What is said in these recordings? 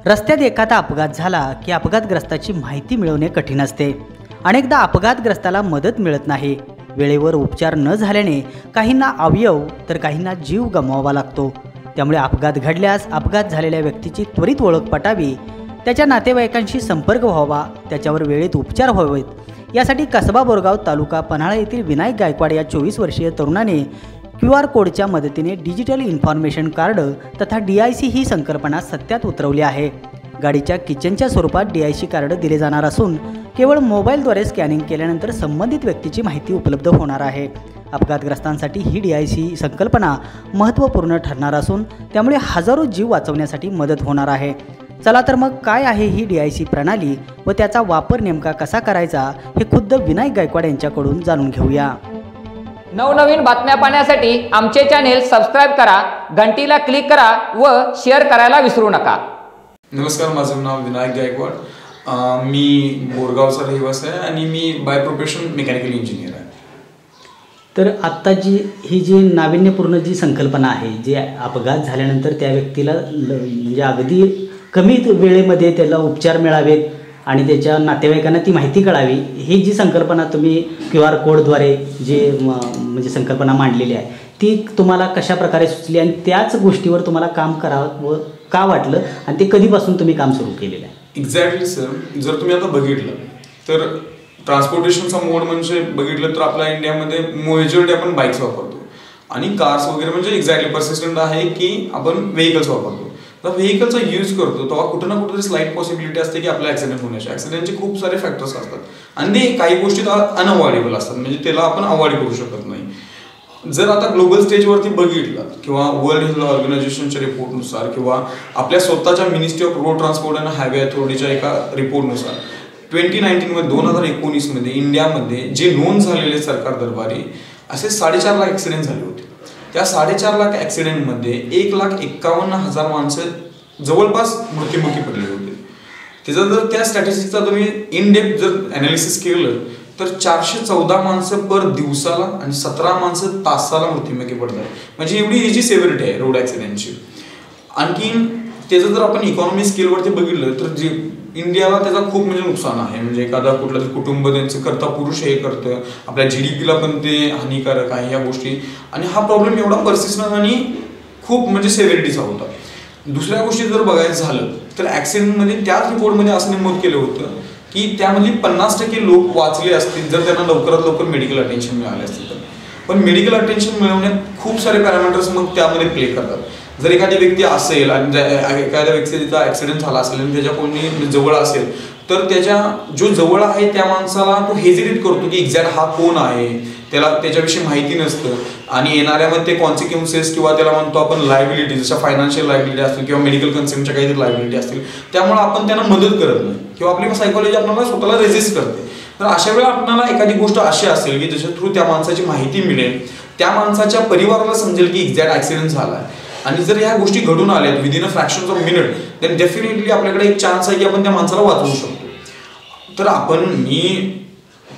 रस्त्यात एखादा अपघात झाला की अपघातग्रस्ताची माहिती मिळवणे कठीण असते। अनेकदा अपघातग्रस्ताला मदत मिळत नाही। वेळेवर उपचार न झाल्याने काहींना अवयव तर काहींना जीव गमवावा लागतो। त्यामुळे अपघात घडल्यास अपघात झालेल्या व्यक्तीची त्वरित ओळख पटावी, त्याच्या नातेवाईकांशी संपर्क व्हावा, त्याच्यावर वेळेत उपचार व्हावेत। यासाठी कसबा बोरगाव तालुका पन्हाळा येथील विनायक गायकवाड या 24 वर्षीय तरुणाने QR कोडच्या मदतीने डिजिटल इन्फॉर्मेशन कार्ड तथा DIC ही संकल्पना सत्यात उतरवली आहे। गाडीच्या किचनच्या स्वरूपात DIC कार्ड दिले जाणार असून केवळ मोबाईलद्वारे स्कॅनिंग केल्यानंतर संबंधित व्यक्तीची माहिती उपलब्ध होणार आहे। अपघातग्रस्तांसाठी ही DIC संकल्पना महत्त्वपूर्ण ठरणार असून त्यामुळे हजारो जीव वाचवण्यासाठी मदत होणार आहे। चला तर मग काय आहे ही DIC प्रणाली व त्याचा वापर नेमका कसा करायचा हे खुद्द विनायक गायकवाड यांच्याकडून जाणून घेऊया। नवनवीन बातम्या पाहण्यासाठी आमचे चॅनेल सबस्क्राइब करा, घंटीला क्लिक करा व शेअर करायला विसरू नका। नमस्कार, माझं नाव विनायक गायकवाड। मी बोरगावचा रहिवासी आहे आणि मी बाय प्रोफेशन मेकॅनिकल इंजिनियर आहे। तर आत्ता ही जी नाविन्यपूर्ण जी संकल्पना आहे, जे अपघात झाल्यानंतर त्या व्यक्तीला म्हणजे अगदी कमी वेळेमध्ये त्याला उपचार मिळावेत आणि त्याच्या नातेवाईकांना ती माहिती कळावी, ही जी संकल्पना तुम्ही QR कोडद्वारे जी म्हणजे संकल्पना मांडलेली आहे ती तुम्हाला कशा प्रकारे सुचली आणि त्याच गोष्टीवर तुम्हाला काम करावं का वाटलं आणि ते कधीपासून तुम्ही काम सुरू केलेलं आहे? एक्झॅक्टली सर, जर तुम्ही आता बघितलं तर ट्रान्सपोर्टेशनचा मोड म्हणजे बघितलं तर आपल्या इंडियामध्ये मेजॉरिटी आपण बाईक्स वापरतो आणि कार्स वगैरे म्हणजे एक्झॅक्टली पर्सिस्टंट आहे की आपण व्हेकल्स वापरतो। तर व्हेकलचा यूज करतो तेव्हा कुठं ना कुठेतरी स्लाईट पॉसिबिलिटी असते की आपला ॲक्सिडेंट होण्याची। ॲक्सिडेंटचे खूप सारे फॅक्टर्स असतात आणि ते काही गोष्टी अनअवॉइडेबल असतात, म्हणजे त्याला आपण अवॉइड करू शकत नाही। जर आता ग्लोबल स्टेजवरती बघितलं किंवा वर्ल्ड हेल्थ ऑर्गनायझेशनच्या रिपोर्टनुसार किंवा आपल्या स्वतःच्या ministry of road transport and highway अथॉरिटीच्या एका रिपोर्टनुसार 2019 2019 इंडियामध्ये जे नोंद झालेले सरकार दरबारी असे 4.5 लाख ॲक्सिडेंट झाले होते। त्या 4.5 लाख ॲक्सिडेंटमध्ये 1,51,000 माणसं जवळपास मृत्युमुखी पडले होते। त्याचा जर त्या स्टॅटिस्टिक्सचा तुम्ही इन डेप्थ जर ॲनालिसिस केलं तर 414 माणसं पर दिवसाला आणि 17 माणसं तासाला मृत्युमुखी पडतात, म्हणजे एवढी ही जी सेव्हिरिटी आहे रोड ॲक्सिडेंटची। आणखीन त्याचं जर आपण इकॉनॉमी स्केलवरती बघितलं तर जे इंडियाला त्याचा खूप म्हणजे नुकसान आहे, म्हणजे एखादा कुठलं तरी कुटुंब त्यांचं करता पुरुष हे करतं, आपल्या GDPला पण ते हानिकारक आहे या गोष्टी। आणि हा प्रॉब्लेम एवढा पर्सिस्टंट आणि खूप म्हणजे सेव्हिरिटीचा होता। दुसऱ्या गोष्टी जर बघायचं झालं तर ॲक्सिडेंटमध्ये त्याच रिपोर्टमध्ये असं नमूद केलं होतं की त्यामध्ये 50% लोक वाचले असतील जर त्यांना लवकरात लवकर मेडिकल अटेन्शन मिळाले असतील तर। पण मेडिकल अटेन्शन मिळवण्यात खूप सारे पॅरामीटर्स मग त्यामध्ये प्ले करतात। जर एखादी व्यक्ती असेल आणि एखाद्या व्यक्तीचा ॲक्सिडेंट झाला असेल आणि त्याच्या कोणी जवळ असेल तर त्याच्या जो जवळ आहे त्या माणसाला तो हेजिटेट करतो की एक्झॅक्ट हा कोण आहे, त्याला त्याच्याविषयी माहिती नसतं आणि येणाऱ्यामध्ये ते कॉन्सिक्वेन्सेस किंवा त्याला म्हणतो आपण लायबिलिटी, जशा फायनान्शियल लायबिलिटी असतील किंवा मेडिकल कन्सेंटच्या काहीतरी लायबिलिटी असतील, त्यामुळे आपण त्यांना मदत करत नाही किंवा आपली सायकोलॉजी आपल्याला स्वतःला रेजिस्ट करते। तर अशा वेळेला आपल्याला एखादी गोष्ट अशी असेल की ज्याच्या थ्रू त्या माणसाची माहिती मिळेल, त्या माणसाच्या परिवाराला समजेल की एक्झॅक्ट ॲक्सिडेंट झाला आहे आणि जर ह्या गोष्टी घडून आल्यात within a fractions of minute then definitely आपल्याकडे एक चान्स आहे की आपण त्या माणसाला वाचवू शकतो। तर मी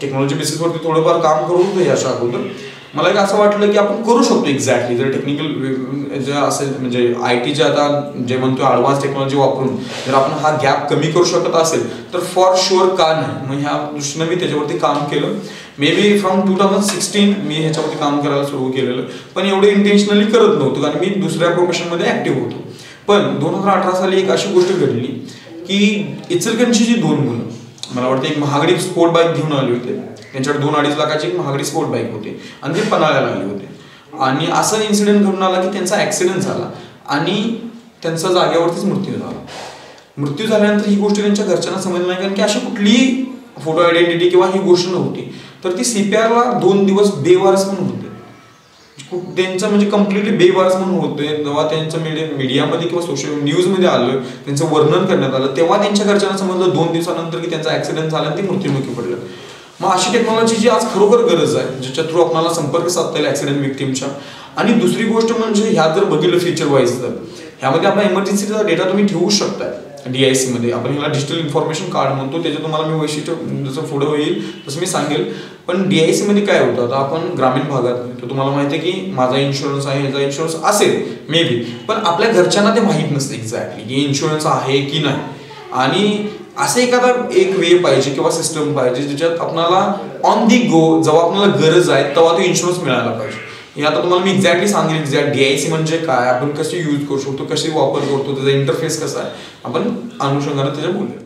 टेक्नॉलॉजी बेसिसवरती थोडंफार काम करू होतो याच्या अगोदर, मला एक असं वाटलं की आपण करू शकतो एक्झॅक्टली जर टेक्निकल जे असेल म्हणजे IT आता जे म्हणतो ॲडव्हान्स टेक्नॉलॉजी वापरून जर आपण हा गॅप कमी करू शकत असेल तर फॉर शुअर का नाही। मग ह्या दृष्टीनं मी त्याच्यावरती काम केलं। मे बी फ्रॉम 2016 मी ह्याच्यावरती काम करायला सुरू केलेलं, पण एवढं इंटेन्शनली करत नव्हतं कारण मी दुसऱ्या प्रोफेशनमध्ये ॲक्टिव्ह होतो। पण 2018 साली एक अशी गोष्ट घडली की इचलकरंजीची जी 2 मुलं, मला वाटतं एक महागडी स्पोर्ट बाईक घेऊन आले होते, त्यांच्याकडे 2-2.5 लाखाची एक महागडी स्पोर्ट बाईक होती आणि ते पन्हाळ्याला आले होते आणि असा इन्सिडेंट घडून आला की त्यांचा ॲक्सिडेंट झाला आणि त्यांचा जागेवरतीच मृत्यू झाला। मृत्यू झाल्यानंतर ही गोष्ट त्यांच्या घरच्यांना समजली नाही कारण की अशी कुठलीही फोटो आयडेंटिटी किंवा ही गोष्ट नव्हती। तर ती CPRला 2 दिवस बेवारस म्हणून होते, त्यांचं म्हणजे कम्प्लिटली बेवारस म्हणून होते। जेव्हा त्यांचं मीडियामध्ये किंवा सोशल न्यूजमध्ये आलं, त्यांचं वर्णन करण्यात आलं, तेव्हा त्यांच्या घरच्यांना समजलं 2 दिवसानंतर की त्यांचा ॲक्सिडेंट झाला आणि ते मृत्युमुखी पडलं। मग अशी टेक्नॉलॉजीची आज खरोखर गरज आहे ज्याच्या थ्रू आपल्याला संपर्क साधता येईल ॲक्सिडेंट विक्टिमच्या। आणि दुसरी गोष्ट म्हणजे ह्या जर बघितलं फीचर वाईज तर ह्यामध्ये आपला इमर्जन्सीचा डेटा तुम्ही ठेवू शकताय DIC मध्ये आपण ह्याला डिजिटल इन्फॉर्मेशन कार्ड म्हणतो. त्याचे तुम्हाला मी वैशिष्ट्य जसं पुढे होईल तसं मी सांगेल. पण DIC मध्ये काय होतं, आता आपण ग्रामीण भागात तर तुम्हाला माहिती आहे की माझा इन्शुरन्स आहे, ह्याचा इन्शुरन्स असेल मे बी, पण आपल्या घरच्यांना ते माहीत नसते एक्झॅक्टली की इन्शुरन्स आहे की नाही. आणि असं एखादा एक वे पाहिजे किंवा सिस्टम पाहिजे ज्याच्यात आपल्याला ऑन दी गो जेव्हा आपल्याला गरज आहे तेव्हा तो इन्शुरन्स मिळायला पाहिजे. हे आता तुम्हाला मी एक्झॅक्टली सांगेन एक्झॅक्ट DIC म्हणजे काय, आपण कसे यूज करू शकतो, कसे वापर करतो, त्याचा इंटरफेस कसा आहे, आपण अनुषंगाने त्याच्या बोलूया.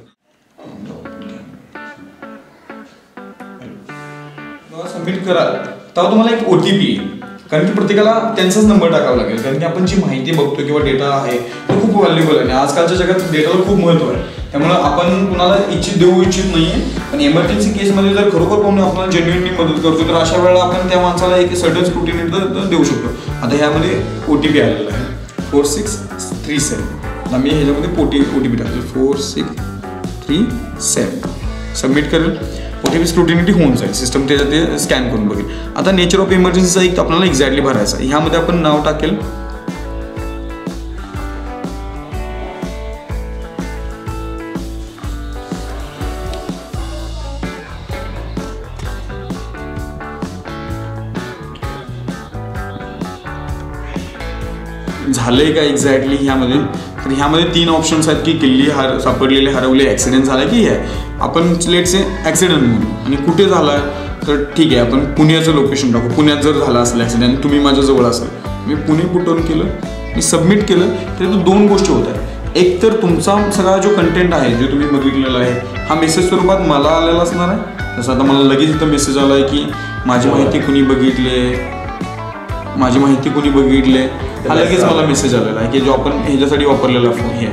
सबमिट कराल तेव्हा तुम्हाला एक OTP येईल, कारण की प्रत्येकाला त्यांचाच नंबर टाकावा लागेल. कारण की आपण जी माहिती बघतो किंवा डेटा आहे तो खूप व्हॅल्युएबल आहे. आजकालच्या जगात डेटाला खूप महत्त्व आहे. त्यामुळे आपण कुणाला देऊ इच्छित नाहीये. पण इमर्जन्सी केसमध्ये जर खरोखर कोणी आपल्याला जेन्युइनली मदत करतो तर अशा वेळेला आपण त्या माणसाला एक सर्टन स्क्रुटिनी देऊ शकतो. आता ह्यामध्ये OTP आलेला आहे 4637. आता मी ह्याच्यामध्ये OTP टाकले 4637. सबमिट करेल. OTP स्क्रुटिनिटी होऊन जाईल, सिस्टम त्याच्यात ते स्कॅन करून बघेल. आता नेचर ऑफ इमर्जन्सीचा एक आपल्याला एक्झॅक्टली भरायचा. ह्यामध्ये आपण नाव टाकेल झालंय का एक्झॅक्टली ह्यामध्ये. तर ह्यामध्ये 3 ऑप्शन्स आहेत की किल्ली सापडलेले, हरवले, ऍक्सिडेंट झाला की हे. आपण लेट्स से ऍक्सिडेंट म्हणू आणि कुठे झाला तर ठीक आहे आपण पुण्याचं लोकेशन टाकू. पुण्यात जर झाला असेल ऍक्सिडेंट, तुम्ही माझ्याजवळ असाल, मी पुणे पुटवून केलं, मी सबमिट केलं, तर 2 गोष्टी होत आहेत. एक तर तुमचा सगळा जो कंटेंट आहे जो तुम्ही बघितलेला आहे हा मेसेज स्वरूपात मला आलेला असणार आहे. जसं आता मला लगेच इथं मेसेज आला आहे की माझी माहिती कुणी बघितले, हा लगेच मला मेसेज आलेला आहे की जो आपण ह्याच्यासाठी वापरलेला फोन हे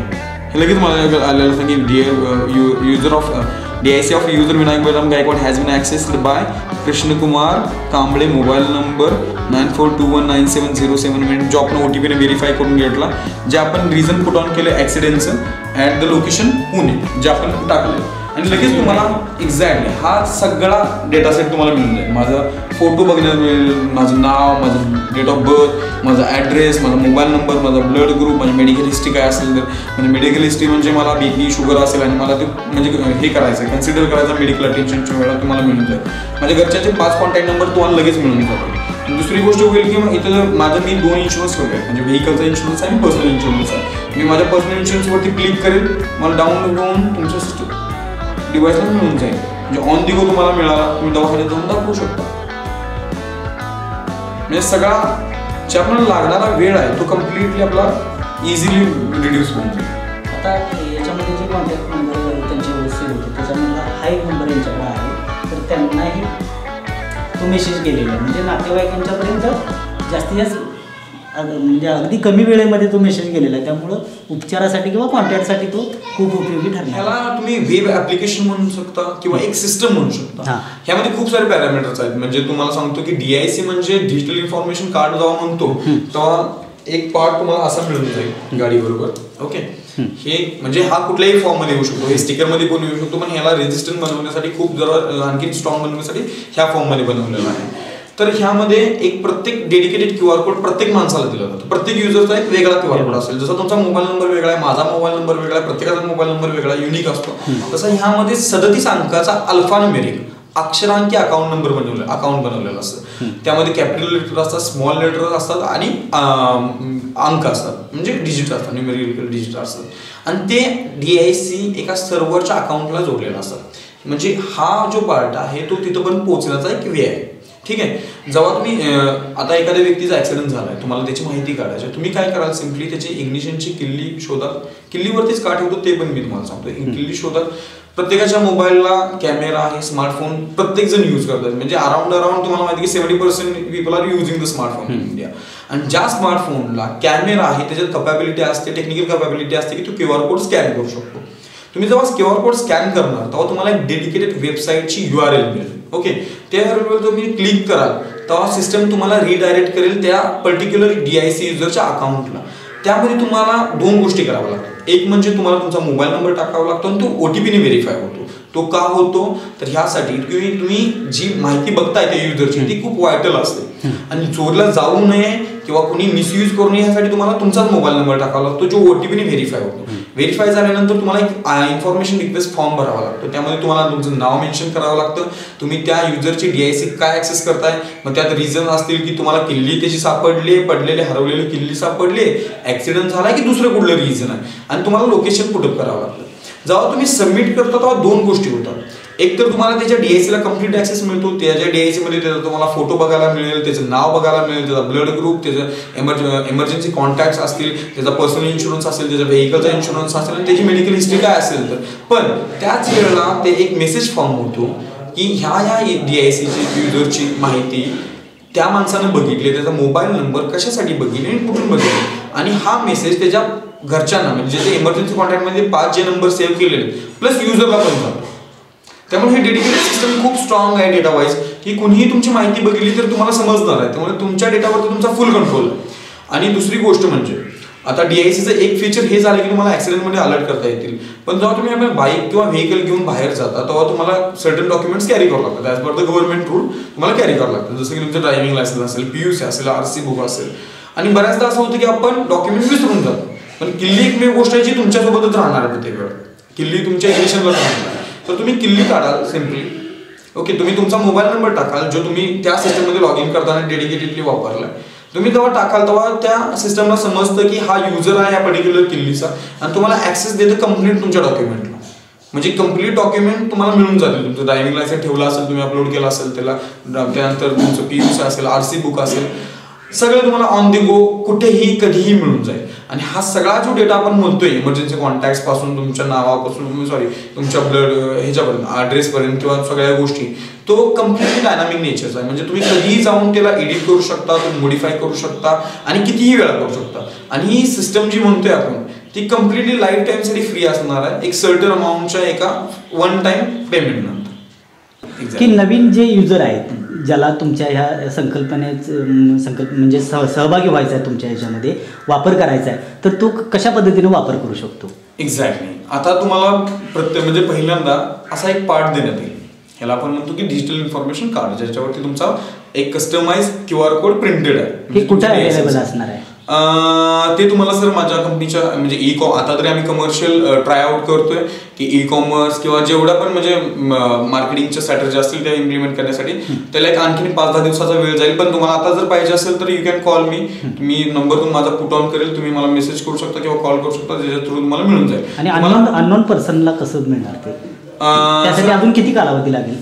लगेच मला आलेलं असं की dear user of DIC of user Vinayak Balram Gaikwad has been accessed by Krishnakumar Kamble, mobile number 94219707, जो आपण OTPने व्हेरीफाय करून घेतला, जे आपण रिझन पुट ऑन केलं ॲक्सिडेंटचं ॲट द लोकेशन पुणे, जे आपण टाकलं. आणि लगेच तुम्हाला एक्झॅक्टली हा सगळा डेटा सेट तुम्हाला मिळून जाईल. माझा फोटो बघण्यात मिळेल, माझं नाव, माझं डेट ऑफ बर्थ, माझा ॲड्रेस, माझा मोबाईल नंबर, माझा ब्लड ग्रुप, माझी मेडिकल हिस्ट्री काय असेल तर म्हणजे मेडिकल हिस्ट्री म्हणजे मला BP शुगर असेल आणि मला ते म्हणजे हे करायचं आहे, कन्सिडर करायचं मेडिकल अटेन्शनच्या वेळेला तुम्हाला मिळून जाईल. माझ्या घरच्यांचे 5 कॉन्टॅक्ट नंबर तुम्हाला लगेच मिळून जातो. दुसरी गोष्ट होईल की इथं जर मी 2 इन्शुरन्स ठेवले आहेत, म्हणजे व्हेकलचा इन्शुरन्स आहे आणि पर्सनल इन्शुरन्स आहे. मी माझ्या पर्सनल इन्शुरन्सवरती क्लिक करेल, मला डाउनलोड होऊन तुमच्या सिस्टम डिव्हाइसला मिळून जाईल. म्हणजे ऑन दी गो तुम्हाला मिळाला, तुम्ही दवाखान्यात जाऊन दाखवू शकता. म्हणजे सगळा जे आपल्याला लागणारा वेळ आहे तो कम्प्लिटली आपला इझिली रिड्यूस होऊन जाईल. आता याच्यामध्ये जे कॉन्टॅक्ट नंबर त्यांच्यावर सेव्ह होते त्याच्यामधला हा एक नंबर यांच्याकडे आहे, तर त्यांनाही तो मेसेज गेलेला आहे. म्हणजे नातेवाईकांच्यापर्यंत जास्तीत जास्त म्हणजे अगदी कमी वेळेमध्ये तो मेसेज गेलेला आहे. त्यामुळं उपचारासाठी किंवा कॉन्टॅक्टसाठी तो खूप उपयोगी ठरणार. ह्याला तुम्ही वेब ॲप्लिकेशन म्हणू शकता किंवा एक सिस्टम म्हणू शकता. ह्यामध्ये खूप सारे पॅरामीटर्स आहेत. म्हणजे तुम्हाला सांगतो की DIC म्हणजे डिजिटल इन्फॉर्मेशन कार्ड जेव्हा म्हणतो तेव्हा एक पार्ट तुम्हाला असा मिळून जाईल गाडीबरोबर. ओके, हे म्हणजे हा कुठल्याही फॉर्ममध्ये येऊ शकतो, हे स्टिकरमध्ये पण येऊ शकतो, पण ह्याला रेजिस्टन्स बनवण्यासाठी खूप जरा आणखी स्ट्रॉंग बनवण्यासाठी ह्या फॉर्ममध्ये बनवलेला आहे. तर ह्यामध्ये एक प्रत्येक डेडिकेटेड QR कोड प्रत्येक माणसाला दिला जातो. प्रत्येक युजरचा एक वेगळा QR कोड असेल. जसा तुमचा मोबाईल नंबर वेगळा आहे, माझा मोबाईल नंबर वेगळा आहे, प्रत्येकाचा मोबाईल नंबर वेगळा युनिक असतो, तसं ह्यामध्ये 37 अंकाचा अल्फान्यूमेरिक अक्षरांकी अकाउंट बनवलेला असतं. त्यामध्ये कॅपिटल लेटर असतात, स्मॉल लेटर असतात आणि अंक असतात, म्हणजे डिजिट असतात, न्यूमेरिकल डिजिट असतात. आणि ते DIC एका सर्व्हरच्या अकाउंटला जोडलेला असतात. म्हणजे हा जो पार्ट आहे तो तिथं पण पोहोचण्याचा एक वे आहे. ठीक आहे. जेव्हा तुम्ही आता एखाद्या व्यक्तीचा ऍक्सिडेंट झालाय, तुम्हाला त्याची माहिती काढायची, तुम्ही काय कराल, सिम्पली त्याची इग्निशनची किल्ली शोधा. किल्लीवरतीच का ठेवतो ते पण मी तुम्हाला सांगतो. किल्ली शोधा. प्रत्येकाच्या मोबाईलला कॅमेरा आहे, स्मार्टफोन प्रत्येक जण यूज करतात. म्हणजे अराउंड तुम्हाला माहिती की 70% people are using the smartphone in India. आणि ज्या स्मार्टफोनला कॅमेरा आहे त्याच्यात कॅपॅबिलिटी असते, टेक्निकल कॅपॅबिलिटी असते की तो QR कोड स्कॅन करू शकतो. तुम्ही जेव्हा QR कोड स्कॅन करणार तेव्हा तुम्हाला एक डेडिकेटेड वेबसाईटची URL मिळेल. ओके, त्या URL तुम्ही क्लिक कराल तेव्हा सिस्टम तुम्हाला रिडायरेक्ट करेल त्या पर्टिक्युलर DIC युजरच्या अकाउंटला. त्यामध्ये तुम्हाला 2 गोष्टी कराव्या लागतात. एक म्हणजे तुम्हाला तुमचा मोबाईल नंबर टाकावा लागतो आणि तो OTPने व्हेरीफाय होतो. तो का होतो तर ह्यासाठी की तुम्ही जी माहिती बघताय त्या युजरची ती खूप वायटल असते आणि चोरला जाऊ नये किंवा कोणी मिसयूज करू नये ह्यासाठी तुम्हाला तुमचाच मोबाईल नंबर टाकावा लागतो जो OTPने व्हेरीफाय होतो. व्हेरीफाय झाल्यानंतर तुम्हाला एक इन्फॉर्मेशन रिक्वेस्ट फॉर्म भरावा लागतो. त्यामध्ये तुम्हाला तुमचं नाव मेन्शन करावं लागतं, तुम्ही त्या युजरची DIC काय ऍक्सेस करताय, मग त्यात रिझन असतील की तुम्हाला किल्ली त्याची सापडली, पडलेले हरवलेली किल्ली सापडली, ऍक्सिडेंट झाला की दुसरं कुठलं रिझन आहे, आणि तुम्हाला लोकेशन पुटअप करावं लागतं. जेव्हा तुम्ही सबमिट करता तेव्हा दोन गोष्टी होतात. एक तर तुम्हाला त्याच्या DICला कम्प्लीट ऍक्सेस मिळतो, त्याच्या DIC मध्ये त्याचा तुम्हाला फोटो बघायला मिळेल, त्याचं नाव बघायला मिळेल, त्याचा ब्लड ग्रुप, त्याचं एमर्जन्सी कॉन्टॅक्ट असतील, त्याचा पर्सनल इन्शुरन्स असेल, त्याच्या व्हेकलचा इन्शुरन्स असेल, आणि त्याची मेडिकल हिस्ट्री काय असेल तर. पण त्याच वेळेला ते एक मेसेज फॉर्म होतो की ह्या DICची युजरची माहिती त्या माणसानं बघितली, त्याचा मोबाईल नंबर कशासाठी बघितले आणि कुठून बघितले, आणि हा मेसेज त्याच्या घरच्यांना म्हणजे जे इमर्जन्सी कॉन्टॅक्टमध्ये 5 जे नंबर सेव्ह केलेले प्लस युजरला पण जातो. त्यामुळे हे डेडिकेटेड सिस्टम खूप स्ट्रॉंग आहे डेटा वाईज, की कुणीही तुमची माहिती बघितली तर तुम्हाला समजणार आहे. त्यामुळे तुमच्या डेटावरती तुमचा फुल कंट्रोल आहे. आणि दुसरी गोष्ट म्हणजे आता DICचं एक फीचर हे झालं की तुम्हाला ऍक्सिडेंटमध्ये अलर्ट करता येतील, पण जेव्हा तुम्ही आपल्या बाईक किंवा व्हेकल घेऊन बाहेर जाता तेव्हा तुम्हाला सर्टन डॉक्युमेंट्स कॅरी करावं लागतात. As per the government rule तुम्हाला कॅरी करावं लागतं, जसं की तुमचं ड्रायव्हिंग लायसन्स असेल, PUC असेल, RC बुक असेल. आणि बऱ्याचदा असं होतं की आपण डॉक्युमेंट विसरून जातो, पण किल्ली एकमेव गोष्ट आहे जी तुमच्यासोबतच राहणार आहे प्रत्येक वेळ. किल्ली तुमच्या इग्निशनलाच राहणार. तर तुम्ही किल्ली काढाल सिम्पली, ओके, तुम्ही तुमचा मोबाईल नंबर टाकाल जो तुम्ही त्या सिस्टममध्ये लॉग इन करताना डेडिकेटेडली वापरलाय. तुम्ही जेव्हा टाकाल तेव्हा त्या सिस्टमला समजतं की हा युजर आहे या पर्टिक्युलर किल्लीचा, आणि तुम्हाला ऍक्सेस देतं कम्प्लीट तुमच्या डॉक्युमेंटला. म्हणजे कम्प्लीट डॉक्युमेंट तुम्हाला मिळून जातील. तुमचं ड्रायव्हिंग लायसन्स ठेवला असेल, तुम्ही अपलोड केला असेल त्याला, त्यानंतर तुमचं PUC असेल, RC बुक असेल, सगळं तुम्हाला ऑन दी गो कुठेही कधीही मिळून जाईल. आणि हा सगळा जो डेटा आपण म्हणतोय इमर्जन्सी कॉन्टॅक्ट पासून, तुमच्या नावापासून, तुमच्या ब्लड ह्याच्यापर्यंत, ॲड्रेसपर्यंत किंवा सगळ्या गोष्टी, तो कम्प्लिटली डायनामिक नेचरचा आहे. म्हणजे तुम्ही कधीही जाऊन त्याला एडिट करू शकता, तुम्ही मॉडिफाय करू शकता आणि कितीही वेळा करू शकता. आणि ही सिस्टम जी म्हणतोय आपण ती कम्प्लिटली लाईफ टाईमसाठी फ्री असणार आहे, एक सर्टन अमाऊंटच्या एका वन टाइम पेमेंट नंतर. की नवीन जे युजर आहेत ज्याला तुमच्या ह्या म्हणजे सहभागी व्हायचा आहे, तुमच्या ह्याच्यामध्ये वापर करायचा आहे, तर तो कशा पद्धतीने वापर करू शकतो? एक्झॅक्टली. आता तुम्हाला म्हणजे पहिल्यांदा असा एक पार्ट देण्यात येईल, ह्याला आपण म्हणतो की डिजिटल इन्फॉर्मेशन कार्ड, ज्याच्यावरती तुमचा एक कस्टमाइज QR कोड प्रिंटेड आहे. हे कुठे अवेलेबल असणार आहे? ते तुम्हाला सर माझ्या कंपनीच्या म्हणजे आता तरी आम्ही कमर्शियल ट्राय आउट करतोय की E-कॉमर्स किंवा जेवढा पण म्हणजे मार्केटिंगच्या स्ट्रॅटेजी असतील त्या इम्प्लिमेंट करण्यासाठी त्याला एक आणखी 5-10 दिवसाचा वेळ जाईल. पण तुम्हाला आता जर पाहिजे असेल तर you can call me number माझा पुट ऑन करेल, तुम्ही मला मेसेज करू शकता किंवा कॉल करू शकता, ज्याच्या थ्रू तुम्हाला मिळून जाईल. आणि अननोन पर्सनला कसं मिळणार ते? त्यासाठी अजून किती कालावधी लागेल?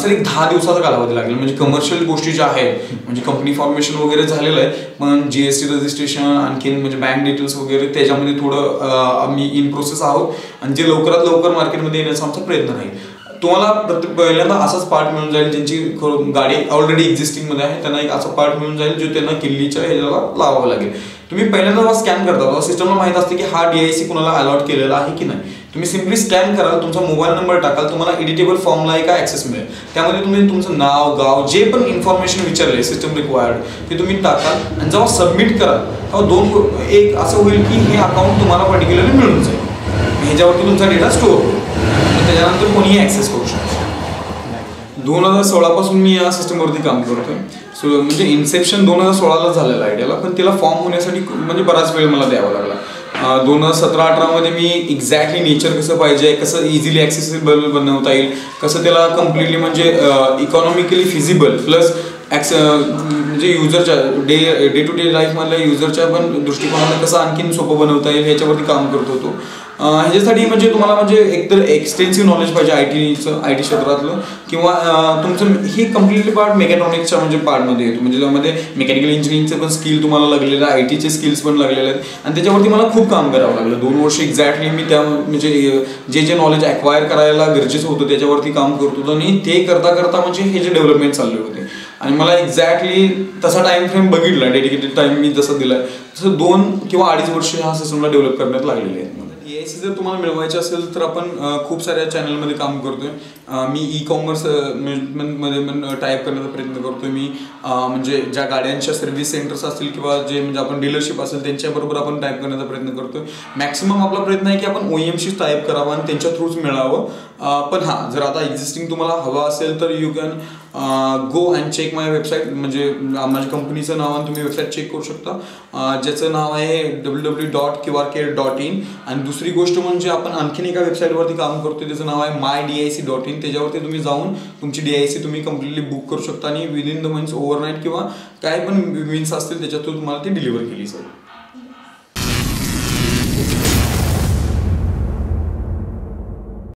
सर एक 10 दिवसाचा कालावधी लागेल. म्हणजे कमर्शियल गोष्टी ज्या आहेत म्हणजे कंपनी फॉर्मेशन वगैरे झालेलं आहे, पण GST रजिस्ट्रेशन आणखीन म्हणजे बँक डिटेल्स वगैरे त्याच्यामध्ये थोडं आम्ही इन प्रोसेस आहोत, आणि जे लवकरात लवकर मार्केटमध्ये येण्याचा आमचा प्रयत्न राहील. तुम्हाला पहिल्यांदा असाच पार्ट मिळून जाईल, ज्यांची गाडी ऑलरेडी एक्झिस्टिंग मध्ये आहे त्यांना एक असा पार्ट मिळून जाईल जो त्यांना किल्लीच्या ह्याला लावावं लागेल. तुम्ही पहिल्यांदा जेव्हा स्कॅन करता तेव्हा सिस्टमला माहित असते की हा DIC कुणाला अलॉट केलेला आहे की नाही. तुम्ही सिम्पली स्कॅन कराल, तुमचा मोबाईल नंबर टाकाल, तुम्हाला एडिटेबल फॉर्मला एक ऍक्सेस मिळेल. त्यामध्ये तुम्ही तुमचं नाव, गाव, जे पण इन्फॉर्मेशन विचारले सिस्टम रिक्वायर्ड ते तुम्ही टाकाल, आणि जेव्हा सबमिट कराल तेव्हा एक असं होईल की हे अकाउंट तुम्हाला पर्टिक्युलरली मिळून जाईल. ह्याच्यावरती तुमचा डेटा स्टोअर होईल, त्याच्यानंतर कोणीही ऍक्सेस करू शकतो. 2016 पासून मी या सिस्टमवरती काम करतोय. म्हणजे इन्सेप्शन 2016ला झालेलं आयडियाला, पण तिला फॉर्म होण्यासाठी म्हणजे बराच वेळ मला द्यावा लागला. 2017-18 मध्ये मी एक्झॅक्टली नेचर कसं पाहिजे, कसं इझिली ॲक्सेसिबल बनवता येईल, कसं त्याला कम्प्लिटली म्हणजे इकॉनॉमिकली फिजिबल प्लस म्हणजे युजरच्या डे टू डे लाईफमधल्या युजरच्या पण दृष्टिकोनाला कसं आणखीन सोपं बनवता येईल ह्याच्यावरती काम करत होतो. ह्याच्यासाठी म्हणजे तुम्हाला म्हणजे एकतर एक्सटेन्सिव्ह नॉलेज पाहिजे IT क्षेत्रातलं, किंवा तुमचं हे कम्प्लिटली पार्ट मेकॅट्रॉनिक्सच्या म्हणजे पार्टमध्ये येतो. म्हणजे त्यामध्ये मेकॅनिकल इंजिनिअरिंगचे पण स्किल तुम्हाला लागलेलं आहे, ITचे स्किल्स पण लागलेले आहेत, आणि त्याच्यावरती मला खूप काम करावं लागलं. 2 वर्ष एक्झॅक्टली मी त्या म्हणजे जे नॉलेज ॲक्वायर करायला गरजेचं होतं त्याच्यावरती काम करत होतो, आणि ते करता करता म्हणजे हे जे डेव्हलपमेंट चालले होते. आणि मला एक्झॅक्टली तसा टाइम फ्रेम बघितला, डेडिकेटेड टाइम मी जसं दिलाय तसं 2 किंवा 2.5 वर्ष ह्या सिस्टमला डेव्हलप करण्यात लागलेले आहेत. DIC जर तुम्हाला मिळवायचे असेल तर आपण खूप साऱ्या चॅनलमध्ये काम करतोय. मी ई कॉमर्स मध्ये पण टाईप करण्याचा प्रयत्न करतोय मी. म्हणजे ज्या गाड्यांच्या सर्व्हिस सेंटर्स असतील किंवा जे म्हणजे आपण डीलरशिप असेल त्यांच्याबरोबर आपण टाईप करण्याचा प्रयत्न करतोय. मॅक्सिमम आपला प्रयत्न आहे की आपण OEMशी टाईप करावं आणि त्यांच्या थ्रूच मिळावं. पण हां, जर आता एक्झिस्टिंग तुम्हाला हवं असेल तर you can go and check my website. म्हणजे माझ्या कंपनीचं नाव आणि तुम्ही वेबसाईट चेक करू शकता, ज्याचं नाव आहे www.qrcare.in. आणि दुसरी गोष्ट म्हणजे आपण आणखीन एका वेबसाईटवरती काम करतोय, त्याचं नाव आहे mydic.in. त्याच्यावरती तुम्ही जाऊन तुमची DIC तुम्ही कम्प्लिटली बुक करू शकता आणि विदिन द मंथ्स ओव्हरनाईट किंवा काय पण मीन्स असतील त्याच्यातून तुम्हाला ती डिलिव्हर केली जाईल.